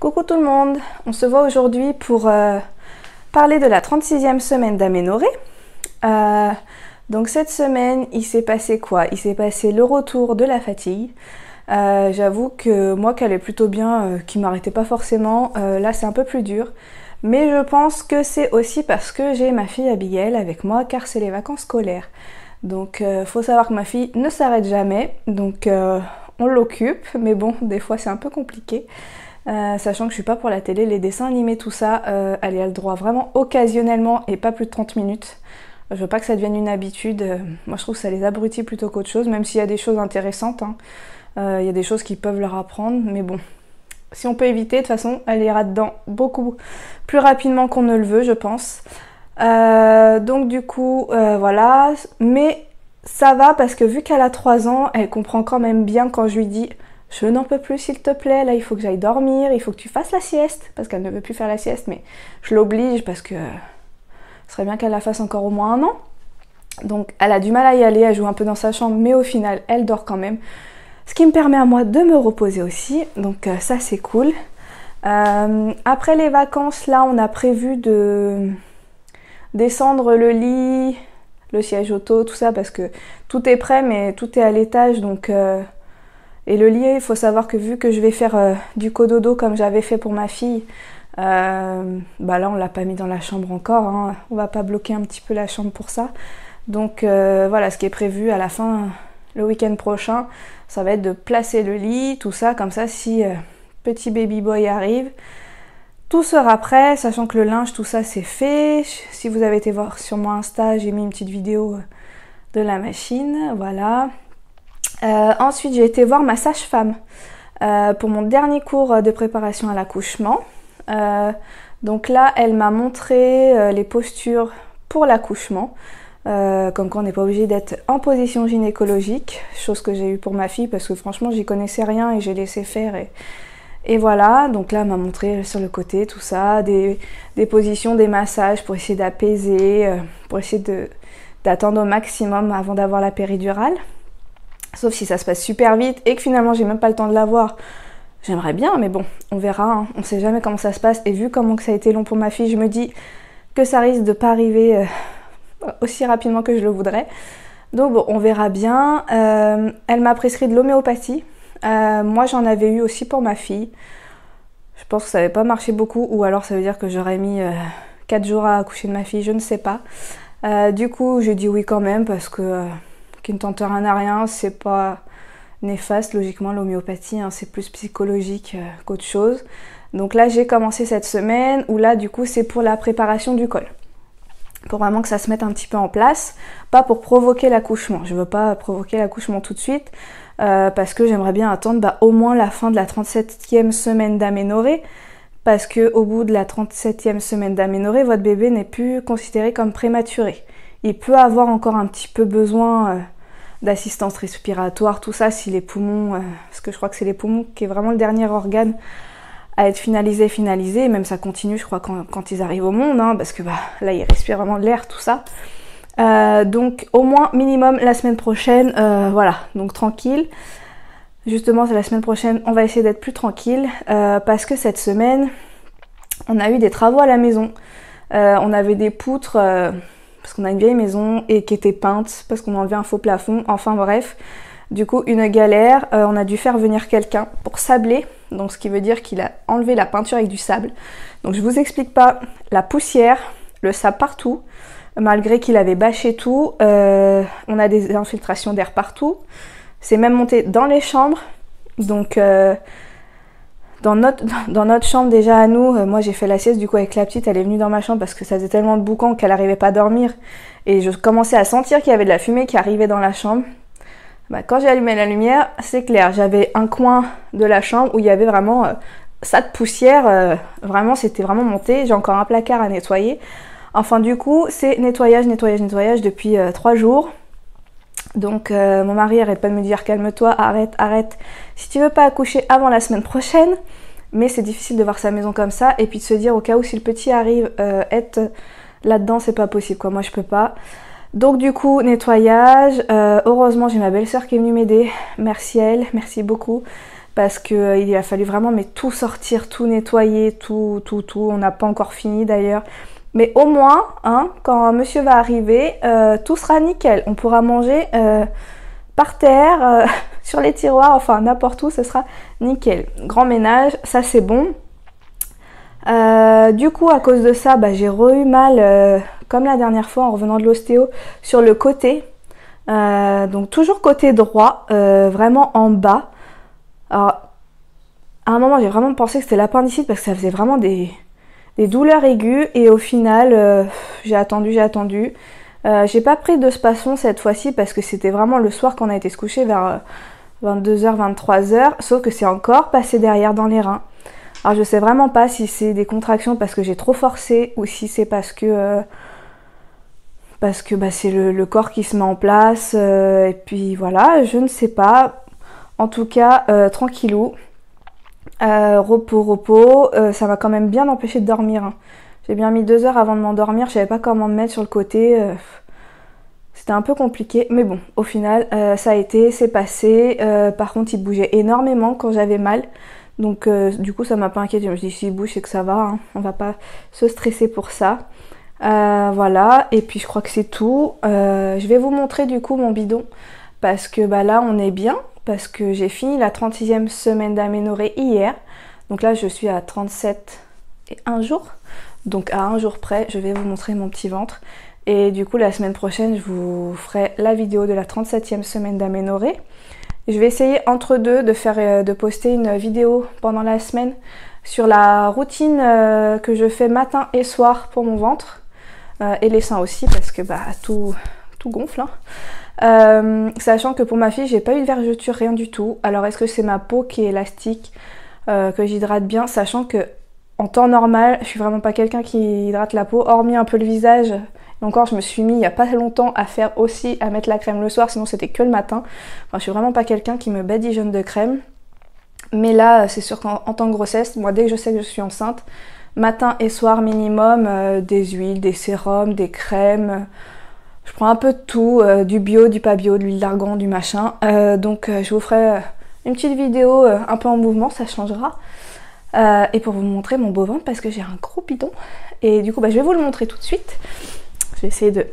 Coucou tout le monde, on se voit aujourd'hui pour parler de la 36e semaine d'aménorrhée. Donc cette semaine, il s'est passé quoi? Il s'est passé le retour de la fatigue. J'avoue que moi qui allais plutôt bien, qui m'arrêtait pas forcément, là c'est un peu plus dur. Mais je pense que c'est aussi parce que j'ai ma fille Abigail avec moi car c'est les vacances scolaires. Donc faut savoir que ma fille ne s'arrête jamais, donc on l'occupe, mais bon, des fois c'est un peu compliqué. Sachant que je suis pas pour la télé, les dessins animés, tout ça, elle y a le droit vraiment occasionnellement et pas plus de 30 minutes. Je veux pas que ça devienne une habitude. Moi je trouve que ça les abrutit plutôt qu'autre chose, même s'il y a des choses intéressantes. Il y a des choses qui peuvent leur apprendre, mais bon. Si on peut éviter, de toute façon, elle ira dedans beaucoup plus rapidement qu'on ne le veut, je pense. Donc du coup, voilà. Mais ça va parce que vu qu'elle a 3 ans, elle comprend quand même bien quand je lui dis « Je n'en peux plus s'il te plaît, là il faut que j'aille dormir, il faut que tu fasses la sieste. » Parce qu'elle ne veut plus faire la sieste, mais je l'oblige parce que ce serait bien qu'elle la fasse encore au moins 1 an. Donc elle a du mal à y aller, elle joue un peu dans sa chambre, mais au final, elle dort quand même. Ce qui me permet à moi de me reposer aussi, donc ça c'est cool. Après les vacances, là on a prévu de descendre le lit, le siège auto, tout ça, parce que tout est prêt, mais tout est à l'étage, donc... Et le lit, il faut savoir que vu que je vais faire du cododo comme j'avais fait pour ma fille, bah là on l'a pas mis dans la chambre encore, hein. On va pas bloquer un petit peu la chambre pour ça. Donc voilà, ce qui est prévu à la fin, le week-end prochain, ça va être de placer le lit, tout ça, comme ça si petit baby boy arrive, tout sera prêt, sachant que le linge, tout ça c'est fait. Si vous avez été voir sur mon Insta, j'ai mis une petite vidéo de la machine, voilà. Ensuite j'ai été voir ma sage-femme pour mon dernier cours de préparation à l'accouchement. Donc là elle m'a montré les postures pour l'accouchement, comme quoi on n'est pas obligé d'être en position gynécologique, chose que j'ai eu pour ma fille parce que franchement j'y connaissais rien et j'ai laissé faire et voilà. Donc là elle m'a montré sur le côté tout ça, des positions, des massages pour essayer d'apaiser, pour essayer d'attendre au maximum avant d'avoir la péridurale. Sauf si ça se passe super vite et que finalement j'ai même pas le temps de l'avoir. J'aimerais bien, mais bon, on verra, hein. On sait jamais comment ça se passe. Et vu comment que ça a été long pour ma fille, je me dis que ça risque de pas arriver aussi rapidement que je le voudrais. Donc bon, on verra bien. Elle m'a prescrit de l'homéopathie. Moi j'en avais eu aussi pour ma fille. Je pense que ça n'avait pas marché beaucoup, ou alors ça veut dire que j'aurais mis 4 jours à accoucher de ma fille, je ne sais pas. Du coup j'ai dit oui quand même parce que... qui ne tente rien à rien, c'est pas néfaste logiquement l'homéopathie, hein, c'est plus psychologique qu'autre chose. Donc là j'ai commencé cette semaine où là du coup c'est pour la préparation du col. Pour vraiment que ça se mette un petit peu en place, pas pour provoquer l'accouchement. Je veux pas provoquer l'accouchement tout de suite parce que j'aimerais bien attendre au moins la fin de la 37e semaine d'aménorrhée, parce que au bout de la 37e semaine d'aménorrhée, votre bébé n'est plus considéré comme prématuré. Il peut avoir encore un petit peu besoin d'assistance respiratoire, tout ça, si les poumons, parce que je crois que c'est les poumons qui est vraiment le dernier organe à être finalisé, et même ça continue, je crois, quand ils arrivent au monde, hein, parce que bah, là, ils respirent vraiment de l'air, tout ça. Donc, au moins, minimum, la semaine prochaine, voilà, donc tranquille. Justement, la semaine prochaine, on va essayer d'être plus tranquille, parce que cette semaine, on a eu des travaux à la maison. On avait des poutres... parce qu'on a une vieille maison et qui était peinte, parce qu'on a enlevé un faux plafond, enfin bref. Du coup, une galère, on a dû faire venir quelqu'un pour sabler, donc ce qui veut dire qu'il a enlevé la peinture avec du sable. Donc je vous explique pas, la poussière, le sable partout, malgré qu'il avait bâché tout, on a des infiltrations d'air partout. C'est même monté dans les chambres, donc... Dans notre chambre déjà à nous, moi j'ai fait la sieste du coup avec la petite, elle est venue dans ma chambre parce que ça faisait tellement de boucan qu'elle n'arrivait pas à dormir. Et je commençais à sentir qu'il y avait de la fumée qui arrivait dans la chambre. Bah, quand j'ai allumé la lumière, c'est clair, j'avais un coin de la chambre où il y avait vraiment ça de poussière, vraiment c'était vraiment monté. J'ai encore un placard à nettoyer. Enfin du coup c'est nettoyage depuis 3 jours. Donc mon mari arrête pas de me dire calme-toi, arrête, si tu veux pas accoucher avant la semaine prochaine. Mais c'est difficile de voir sa maison comme ça et puis de se dire au cas où si le petit arrive être là-dedans, c'est pas possible quoi, moi je peux pas. Donc du coup nettoyage, heureusement j'ai ma belle-sœur qui est venue m'aider, merci elle, merci beaucoup. parce que il a fallu vraiment mais tout sortir, tout nettoyer, tout. On n'a pas encore fini d'ailleurs. Mais au moins, hein, quand monsieur va arriver, tout sera nickel. On pourra manger par terre, sur les tiroirs, enfin n'importe où, ce sera nickel. Grand ménage, ça c'est bon. Du coup, à cause de ça, j'ai eu mal, comme la dernière fois en revenant de l'ostéo, sur le côté. Donc toujours côté droit, vraiment en bas. Alors, à un moment, j'ai vraiment pensé que c'était l'appendicite parce que ça faisait vraiment des douleurs aiguës. Et au final, j'ai attendu. J'ai pas pris de spasson cette fois-ci parce que c'était vraiment le soir qu'on a été se coucher vers 22h, 23h. Sauf que c'est encore passé derrière dans les reins. Alors je sais vraiment pas si c'est des contractions parce que j'ai trop forcé ou si c'est parce que c'est le corps qui se met en place et puis voilà, je ne sais pas. En tout cas, tranquillou, repos, ça m'a quand même bien empêché de dormir. Hein. J'ai bien mis 2 heures avant de m'endormir, je savais pas comment me mettre sur le côté. C'était un peu compliqué, mais bon, au final, ça a été, c'est passé. Par contre, il bougeait énormément quand j'avais mal. Donc du coup ça m'a pas inquiétée, je me suis dit s'il bouge c'est que ça va, hein. On va pas se stresser pour ça. Voilà, et puis je crois que c'est tout. Je vais vous montrer du coup mon bidon parce que là on est bien, parce que j'ai fini la 36e semaine d'aménorrhée hier. Donc là je suis à 37 et 1 jour. Donc à 1 jour près je vais vous montrer mon petit ventre. Et du coup la semaine prochaine je vous ferai la vidéo de la 37e semaine d'aménorrhée. Je vais essayer entre deux de poster une vidéo pendant la semaine sur la routine que je fais matin et soir pour mon ventre et les seins aussi parce que tout gonfle. Hein. Sachant que pour ma fille j'ai pas eu de vergeture, rien du tout. Alors est-ce que c'est ma peau qui est élastique, que j'hydrate bien, sachant que en temps normal je suis vraiment pas quelqu'un qui hydrate la peau, hormis un peu le visage. Et encore, je me suis mis il n'y a pas longtemps à mettre la crème le soir, sinon c'était que le matin. Enfin, je suis vraiment pas quelqu'un qui me badigeonne de crème. Mais là, c'est sûr qu'en temps de grossesse, moi dès que je sais que je suis enceinte, matin et soir minimum, des huiles, des sérums, des crèmes. Je prends un peu de tout, du bio, du pas bio, de l'huile d'argan, du machin. Donc je vous ferai une petite vidéo un peu en mouvement, ça changera. Et pour vous montrer mon beau ventre parce que j'ai un gros bidon. Et du coup, je vais vous le montrer tout de suite. Je vais essayer de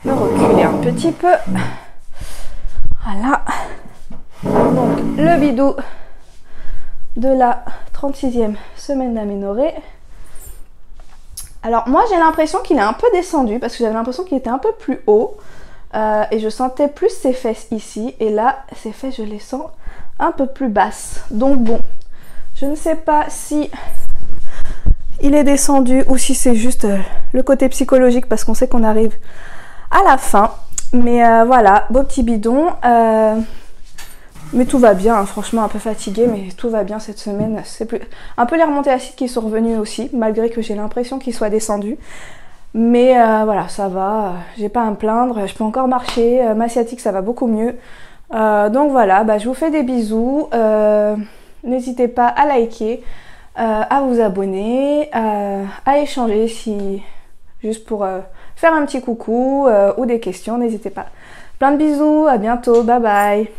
me reculer un petit peu. Voilà. Donc le bidou de la 36e semaine d'aménorrhée. Alors moi j'ai l'impression qu'il est un peu descendu parce que j'avais l'impression qu'il était un peu plus haut. Et je sentais plus ses fesses ici. Et là, ses fesses je les sens un peu plus basses. Donc bon, je ne sais pas si il est descendu ou si c'est juste le côté psychologique parce qu'on sait qu'on arrive à la fin. Mais voilà, beau petit bidon. Mais tout va bien, hein. Franchement un peu fatiguée mais tout va bien cette semaine. C'est plus un peu les remontées acides qui sont revenues aussi, malgré que j'ai l'impression qu'ils soient descendus. Mais voilà, ça va, j'ai pas à me plaindre, je peux encore marcher, ma sciatique ça va beaucoup mieux. Donc voilà, je vous fais des bisous. N'hésitez pas à liker, à vous abonner, à échanger si juste pour faire un petit coucou ou des questions, n'hésitez pas. Plein de bisous, à bientôt, bye bye.